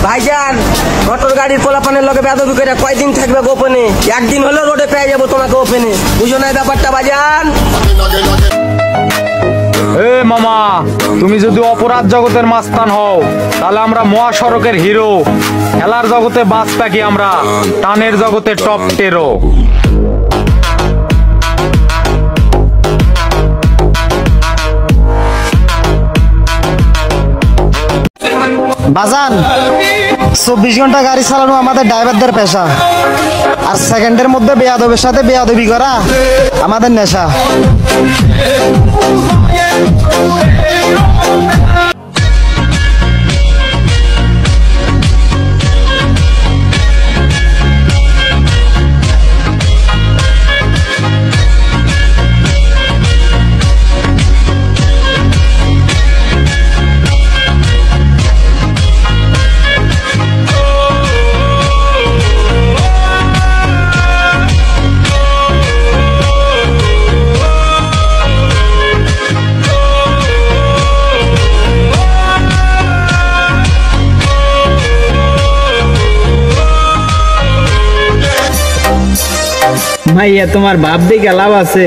ভাইজান মোটর গাড়ির পোলাপানের লগে বেদবি করে কয়দিন থাকবে গোপনে? একদিন হলো রোডে পেয়ে যাবো তোমাকে ওপেনে। বুঝো না ব্যাপারটা ভাইজান? এ মামা, তুমি যদি অপরাধ জগতের মাস্তান হও তাহলে আমরা মহাসড়কের হিরো। খেলার জগতে বাজ থাকি আমরা, টানের জগতে টপ টেরো। বাজান 24 ঘন্টা গাড়ি চালানো আমাদের ড্রাইভারদের পেশা, আর সেকেন্ডের মধ্যে বেয়াদবের সাথে বেয়াদবি করা আমাদের নেশা। ভাইয়া তোমার ভাব দিকে লাভ আছে?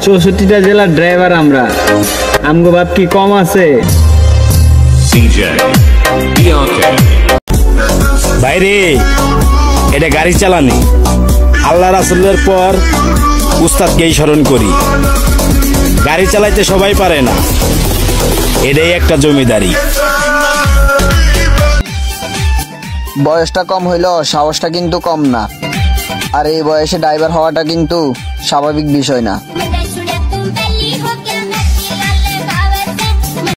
64টা জেলার ড্রাইভার আমরা, আমগো ভাব কি কম আছে? ভাইরে, এটা গাড়ি চালানি, আল্লাহ রাসূলের পর উস্তাদকেই স্মরণ করি। গাড়ি চালাইতে সবাই পারে না, এটাই একটা জমিদারি। বয়সটা কম হইলেও সাহসটা কিন্তু কম না, আর এই বয়সে ড্রাইভার হওয়াটা কিন্তু স্বাভাবিক বিষয় না।